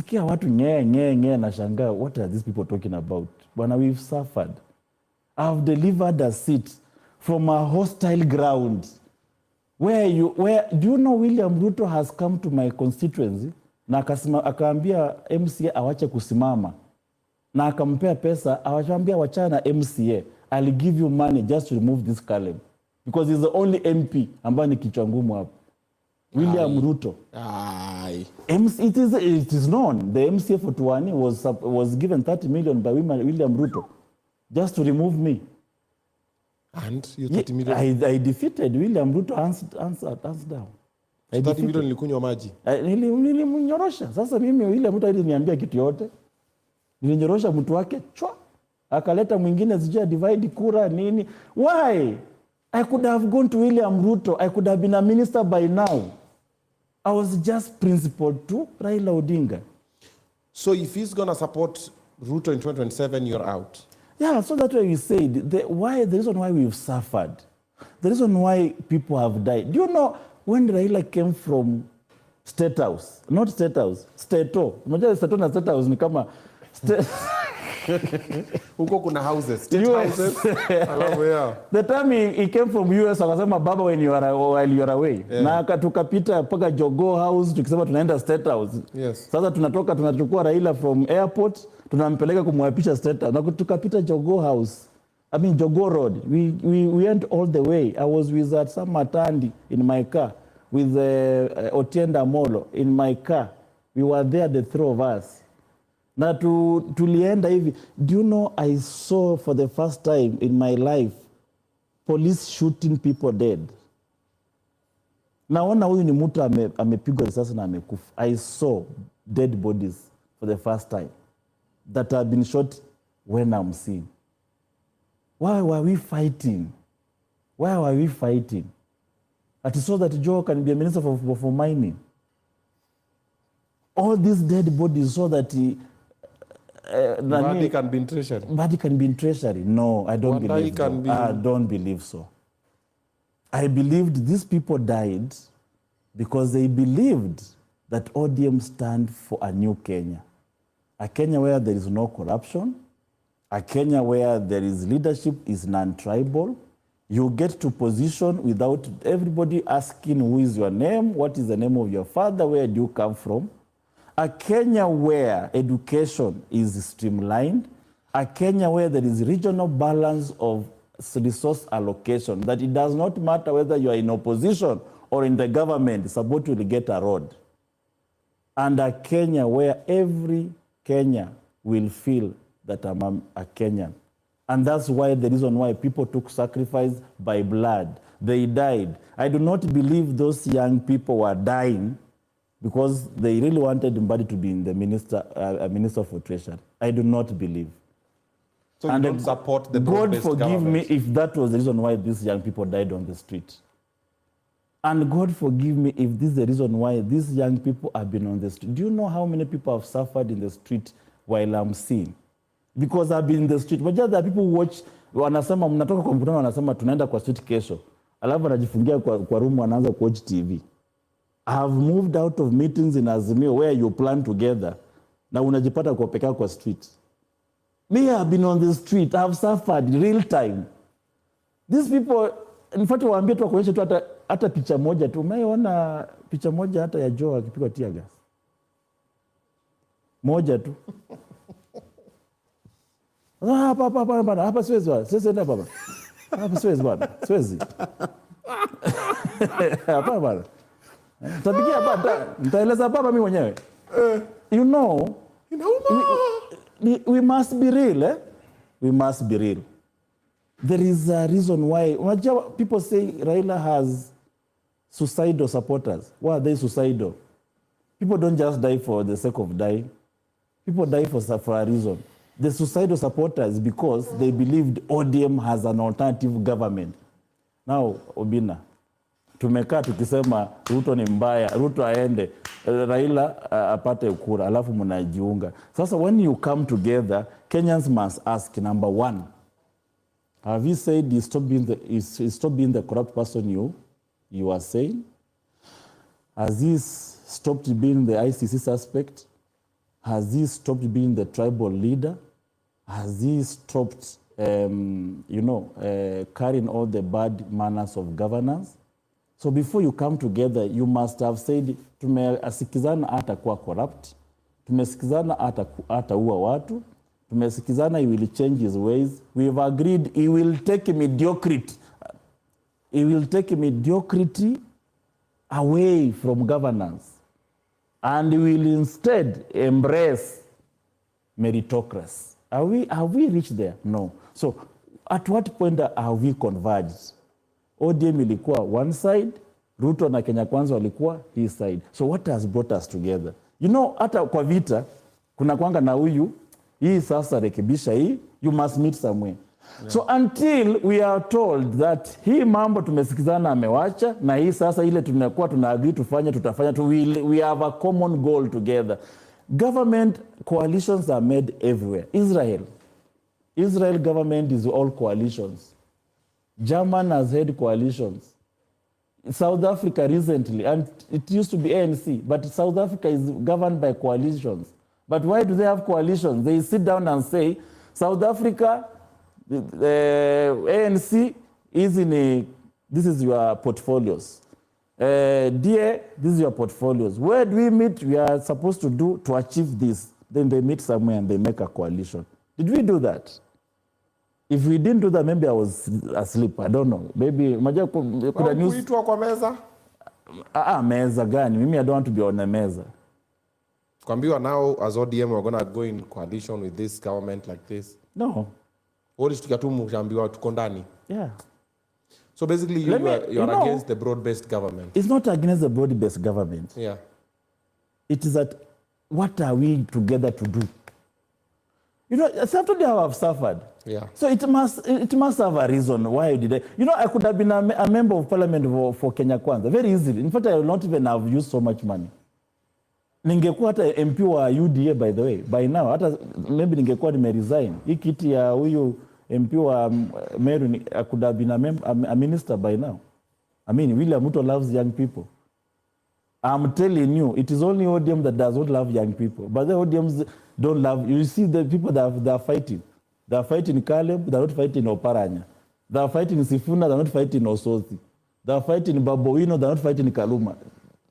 nikisikia watu ngee na shangaa, what are these people talking about? Bwana, we've suffered. I've delivered a seat from a hostile ground. Where do you know William Ruto has come to my constituency na akaambia MCA awache kusimama na akampea pesa, awachambia wachana MCA, I'll give you money just to remove this column because he's the only MP ambaye ni kichwa ngumu hapo. William Ruto. It is known the MCA for Tuani was given 30 million by William Ruto just to remove me. And you 30 million? I defeated William Ruto hands down. 30 million nilikunywa maji. Nilimnyorosha. Sasa mimi William Ruto aliniambia kitu yote. Nilinyorosha mtu wake chwa. Akaleta mwingine zijia divide kura nini. Why? I could have gone to William Ruto. I could have been a minister by now. I was just principled to Raila Odinga. So if he's going to support Ruto in 2027, you're out? Yeah, so that's why we said, the reason why we've suffered, the reason why people have died. Do you know when Raila came from State House, not State House, Stato. Unajua Stato na State House ni kama... Huko kuna houses, state houses. Alafu yeah. The time he came from US, akasema baba while you are away. Yeah. Na tukapita paka Jogoo House, tukisema tunaenda State House. Yes. Sasa tunachukua Raila from airport, tunampeleka kumwapisha State House. Na tukapita Jogoo House. I mean Jogoo Road. We went all the way. I was with Sam Matandi in my car, with Otienda Molo in my car. We were there, the three of us. Na tulienda hivi. Do you know I saw for the first time in my life police shooting people dead? Naona huyu ni mtu amepigwa risasi na amekufa. I saw dead bodies for the first time that have been shot when I'm seeing. Why were we fighting? Why were we fighting? At saw that Joe can be a minister for mining. All these dead bodies so that Body can be in treasury. Body can be in treasury. No, I don't believe so. I don't believe so. I believed these people died because they believed that ODM stand for a new Kenya. A Kenya where there is no corruption. A Kenya where there is leadership is non-tribal. You get to position without everybody asking who is your name, what is the name of your father, where do you come from. A Kenya where education is streamlined, a Kenya where there is regional balance of resource allocation, that it does not matter whether you are in opposition or in the government, Saboti will get a road. And a Kenya where every Kenya will feel that I'm a Kenyan. And that's why the reason why people took sacrifice by blood. They died. I do not believe those young people were dying because they really wanted Mbadi to be in the minister for treasury. I do not believe. So you don't support the God forgive government. me if that was the reason why these young people died on the street. And God forgive me if this is the reason why these young people have been on the street. Do you know how many people have suffered in the street while I'm seeing? Because I've been in the street. But just that people watch, wanasema mnatoka kwa mkutano wanasema tunaenda kwa street kesho. Alafu anajifungia kwa room wanaanza kuwatch TV. I have moved out of meetings in Azimio where you plan together. Na unajipata kwa pekao kwa street. Me, I have been on the street. I have suffered in real time. These people, in fact, waambie tu kuonyesha tu hata picha moja tu. Umeona picha moja hata ya Joe akipigwa tear gas. Moja tu. Hapa siwezi bwana. Siwezi enda baba. Hapa siwezi bwana. Siwezi. Hapa bwana. Tabikia baba. Nitaeleza baba mimi mwenyewe. You know, we must be real, eh? We must be real. There is a reason why people say Raila has suicidal supporters. Why are they suicidal? People don't just die for the sake of dying. People die for a reason. The suicidal supporters because they believed ODM has an alternative government. Now, Obinna, tumekaa tukisema Ruto ni mbaya, Ruto aende, Raila apate kura, alafu mnajiunga. Sasa when you come together, Kenyans must ask, number one, have you said you stop being the corrupt person you are saying? Has he stopped being the ICC suspect? Has he stopped being the tribal leader? Has he stopped, carrying all the bad manners of governance? So before you come together, you must have said, tumesikizana hatakuwa corrupt, tumesikizana hataua watu, tumesikizana he will change his ways. We've agreed he will take mediocrity. He will take mediocrity away from governance. And will instead embrace meritocracy. Have we reached there? No. So at what point have we converged? ODM ilikuwa one side, Ruto na Kenya Kwanza walikuwa his side. So what has brought us together? Hata kwa vita, kuna kwanga na huyu, hii sasa rekebisha hii, you must meet somewhere. Yeah. So until we are told that hii mambo tumesikizana amewacha, na hii sasa ile tunakuwa tuna-agree tufanye, tutafanya, we have a common goal together. Government coalitions are made everywhere. Israel government is all coalitions. German has had coalitions. South Africa recently, and it used to be ANC, but South Africa is governed by coalitions. But why do they have coalitions? They sit down and say, South Africa, ANC is this is your portfolios. DA, this is your portfolios. Where do we meet? We are supposed to achieve this. Then they meet somewhere and they make a coalition. Did we do that? If we didn't do that, maybe I was asleep. I don't know. Maybe kuna news. Kuitwa kwa meza? Meza gani? Mimi I don't want to be on a meza. Kwambiwa now as ODM we're going to go in coalition with this government like this. No. Tukambiwa tuko ndani. Yeah. So basically you are against the broad-based government. It's not against the broad-based government. Yeah. It is that what are we together to do? Saturday I have suffered. Yeah. So it must have a reason. Why did I? I could have been a member of parliament for Kenya Kwanza very easily. In fact, I will not even have used so much money. Ningekuwa hata MP wa UDA, by the way. By now, hata maybe ningekuwa nimeresign. Hii kiti ya huyu MP wa Meru, I could have been a minister by now. I mean, William Ruto loves young people. I'm telling you, it is only ODM that does not love young people. But the ODMs don't love. You see the people that are fighting. They are fighting Caleb, they are not fighting Oparanya. They are fighting Sifuna, they are not fighting Ososi. They are fighting Baboino, they are not fighting Kaluma.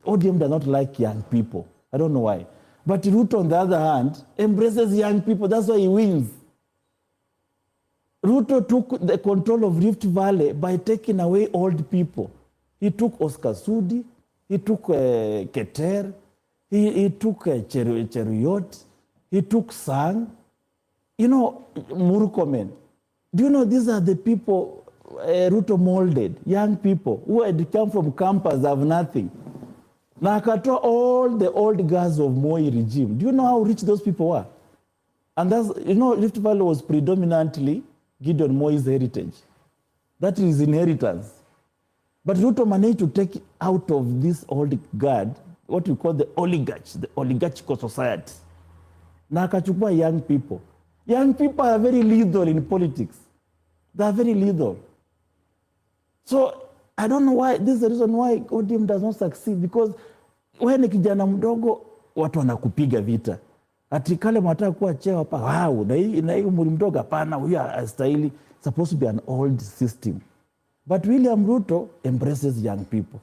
ODM does not like young people. I don't know why. But Ruto, on the other hand, embraces young people. That's why he wins. Ruto took the control of Rift Valley by taking away old people. He took Oscar Sudi, he took Keter, he took Cheruiyot, he took Sang. Murkomen. Do you know these are the people Ruto molded, young people who had come from campus have nothing. Na akatoa all the old guys of Moi regime. Do you know how rich those people were? And that's, Rift Valley was predominantly Gideon Moi's heritage. That is inheritance. But Ruto managed to take out of this old guard what we call the oligarchs, the oligarchical society. Na akachukua young people. Young people are very lethal in politics. They are very lethal. So I don't know why, this is the reason why ODM does not succeed, because wewe ni kijana mdogo, watu wanakupiga vita. Ati kale mwataka kuwa cheo hapa, wow, na hii umri mdogo hapana, huyu hastahili. Supposed to be an old system. But William Ruto embraces young people.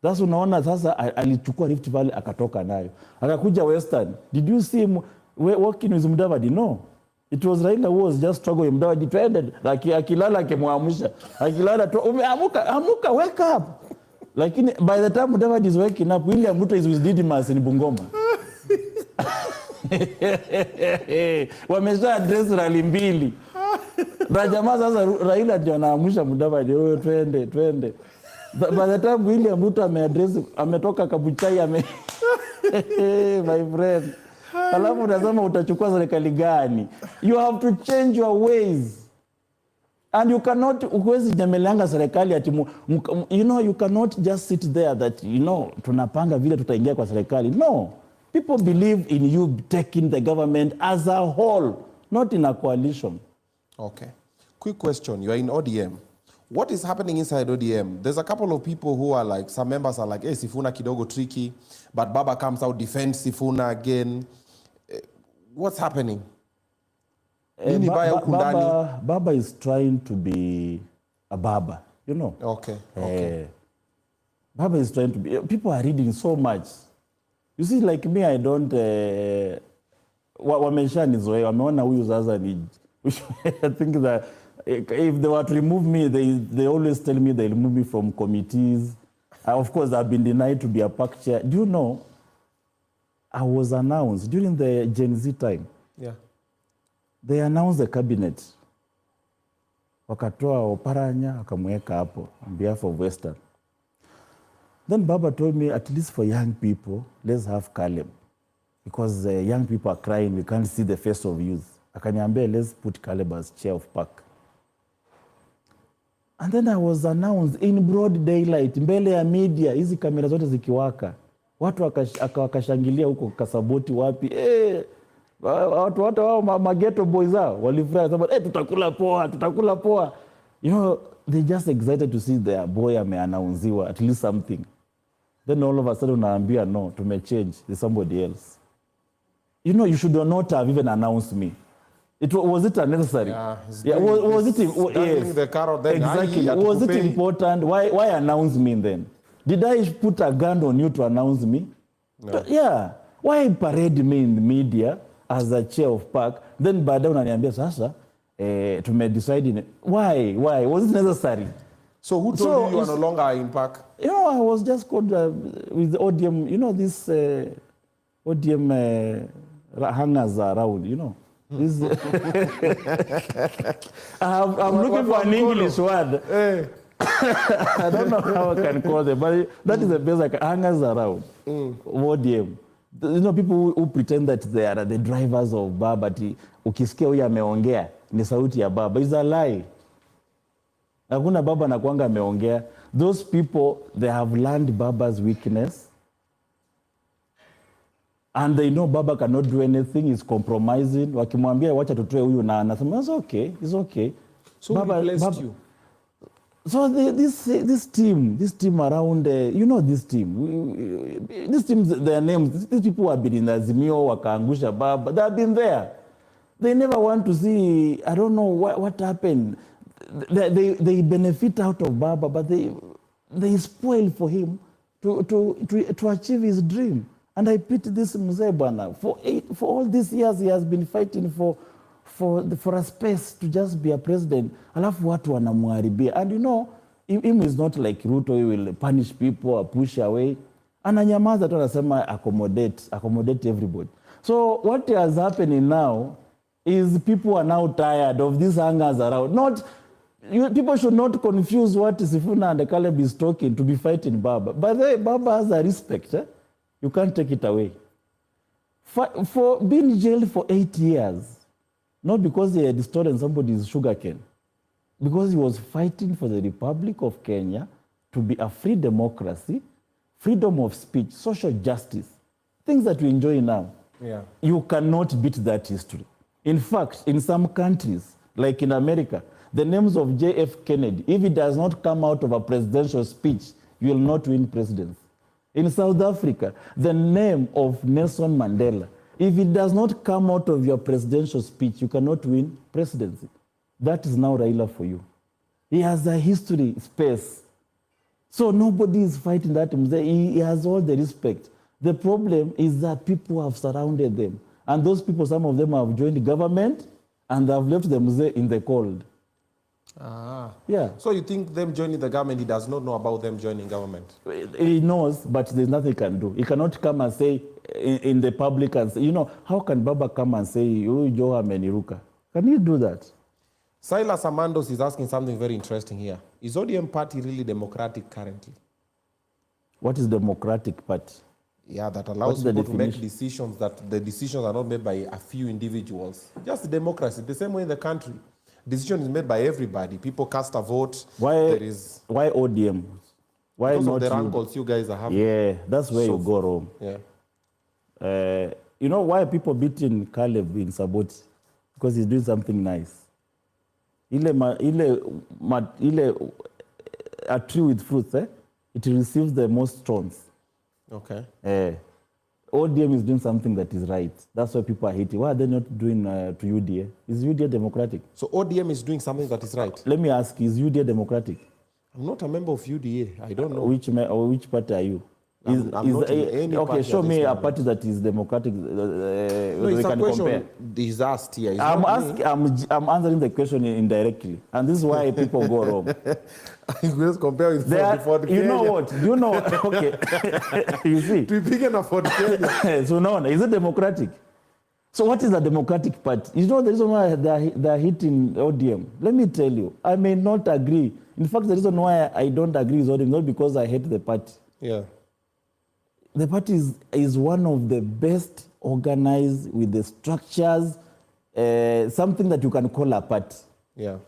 That's unaona sasa alichukua Rift Valley akatoka nayo. Akakuja Western. Did you see him working with Mudavadi? No. It was Raila who was just struggling with Mudavadi. Trended. Akilala akimwamusha. Akilala tu amuka, wake up. By the time Mudavadi is waking up, William Ruto is with Didimas in Bungoma. Wamesha address rally mbili. Rajamaa sasa Raila ndio anaamusha Mudavadi, twende. By the time William Ruto ametoka Kabuchai my friend. Alafu unasema utachukua serikali gani? You have to change your ways. And you cannot uwezi nyemelanga serikali ati you cannot just sit there that tunapanga vile tutaingia kwa serikali. No. People believe in you taking the government as a whole, not in a coalition. Okay. Quick question. You are in ODM. What is happening inside ODM? There's a couple of people who are like, some members are like, hey, Sifuna kidogo tricky, but Baba comes out, defends Sifuna again. What's happening? Baba is trying to be a Baba, you know. Okay. Baba is trying to be... People are reading so much. You see, like me, I don't... Wameshanizoea, wameona huyu sasa ni... I think that if they were to remove me, they always tell me they'll remove me from committees. Of course, I've been denied to be a PAC chair. Do you know, I was announced during the Gen Z time. Yeah. They announced the cabinet. Wakatoa Oparanya, wakamweka hapo on behalf of Western. Then Baba told me, at least for young people, let's have Caleb. Because young people are crying, we can't see the face of youth. Akaniambia, let's put Caleb as chair of PAC. And then I was announced in broad daylight, mbele ya media, hizi kamera zote zikiwaka. Watu wakashangilia huko Kasaboti wapi. Watu wao mageto boys hao walifurahi sababu tutakula poa. You know, they just excited to see their boy ameannounziwa at least something. Then all of a sudden unaambia no, tumechange, there's somebody else. You know, you should not have even announced me. Was it unnecessary? Was it yes. The carrot then exactly. Was it important? Why announce me then? Did I put a gun on you to announce me? No. Yeah. Why parade me in the media as a chair of PAC? Then baadaye unaniambia sasa tumedecide. Why? Was it necessary? So who told you are no longer in PAC? You know, I was just called with the ODM. You know, this ODM hangers around, you know. This I'm looking for an English word. I don't know how I can call them, but that is the best I can. Hangers around. ODM. You know, people who pretend that they are the drivers of Baba. Ukisikia huyu ameongea ni sauti ya Baba. It's a lie. Hakuna Baba anakuanga ameongea. Those people, they have learned Baba's weakness. And they know Baba cannot do anything, he's compromising. Wakimwambia wacha tutoe huyu na anasema it's okay. So Baba blessed you. So this team around, you know this team, their names, these people have been in Azimio, wakaangusha Baba, they have been there. They never want to see, I don't know what happened. They benefit out of Baba, but they spoil for him to achieve his dream. And I pity this Mzee Bwana. For all these years, he has been fighting for a space to just be a president. Alafu watu wanamharibia. And you know, him is not like Ruto, he will punish people or push away. Ananyamaza tu anasema accommodate everybody. So what is happening now is people are now tired of these hangers around. People should not confuse what Sifuna and Caleb is talking to be fighting Baba. But Baba has a respect. You can't take it away. For being jailed for 8 years, not because he had stolen somebody's sugarcane, because he was fighting for the Republic of Kenya to be a free democracy, freedom of speech, social justice, things that we enjoy now. Yeah. You cannot beat that history. In fact, in some countries, like in America, the names of J.F. Kennedy, if it does not come out of a presidential speech, you will not win presidency. In South Africa, the name of Nelson Mandela, if it does not come out of your presidential speech, you cannot win presidency. That is now Raila for you. He has a history space. So nobody is fighting that. He has all the respect. The problem is that people have surrounded them. And those people, some of them have joined the government and they have left them in the cold. Yeah. So you think them joining the government, he does not know about them joining government? He knows, but there's nothing he can do. He cannot come and say in the public and say, you know, how can Baba come and say, you Joha Meniruka? Can he do that? Silas Amandos is asking something very interesting here. Is ODM party really democratic currently? What is democratic party? Yeah, that allows people to make decisions, that the decisions are not made by a few individuals. Just democracy, the same way in the country. Decision is made by everybody. People cast a vote. Why ODM? Why because not of the rankles you guys are having? Yeah, that's where you go wrong. Yeah. You know why people beating Caleb in Saboti? Because he's doing something nice. A tree with fruits, it receives the most stones. Okay. ODM is doing something that is right. That's why people are hating. Why are they not doing to UDA? Is UDA democratic? So ODM is doing something that is right. Let me ask, is UDA democratic? I'm not a member of UDA. I don't know. Which party are you? I'm not in any okay, party show me a moment. party that is democratic. No, it's a question is asked here. I'm answering the question indirectly, and this is why people go wrong. Let's compare with Ford You know what? You know, okay. You see? To be big enough for Kenya. So no, is it democratic? So what is a democratic party? You know the reason why they're hitting ODM? Let me tell you, I may not agree. In fact, the reason why I don't agree with ODM, not because I hate the party. Yeah. The party is one of the best organized with the structures, something that you can call a party. Yeah.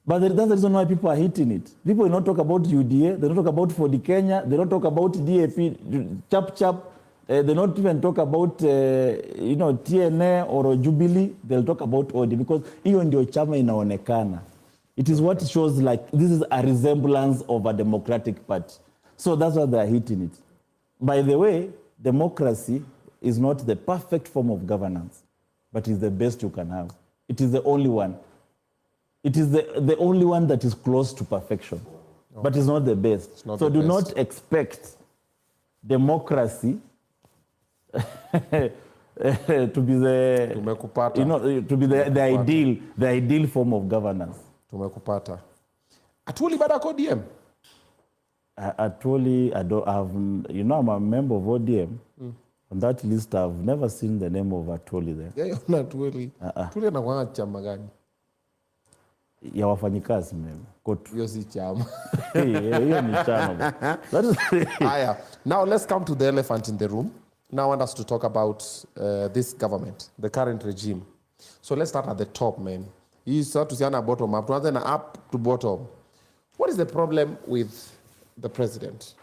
But that's the reason why people are hitting it. People will not talk about UDA, they don't talk about Ford Kenya, they don't talk about DAP, chap. They don't even talk about TNA or Jubilee. They'll talk about ODM because hiyo ndio chama inaonekana. It is what shows like this is a resemblance of a democratic party. So that's why they're hitting it. By the way, democracy is not the perfect form of governance, but it's the best you can have. It is the only one. It is the only one that is close to perfection, but it's not the best. So do not expect democracy to be the ideal form of governance. Tumekupata. Atuli baada ODM. Atuli, I don't have. I'm a member of ODM. On that list, I've never seen the name of Atuli there. Yeah, you're not Atuli. Atuli anakuanga chama gani? Ya wafanyikazi mimi. Hiyo si chama. Hiyo ni chama. Now let's come to the elephant in the room. Now I want us to talk about this government, the current regime. So let's start at the top, man. You start to see on a bottom up, rather than up to bottom. What is the problem with the president?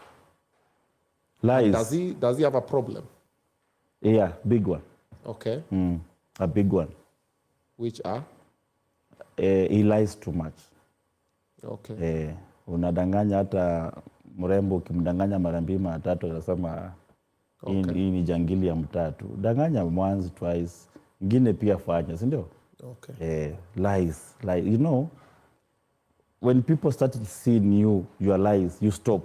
Lies. Does he have a problem? Yeah, big one. Okay. A big one. Which are? He lies too much. Okay. Unadanganya hata mrembo ukimdanganya mara mbili mara tatu anasema hii ni jangili ya mtatu. Danganya once, twice. Ngine pia fanya, si ndio? Okay. Lies. You know, when people started seeing your lies, you stop.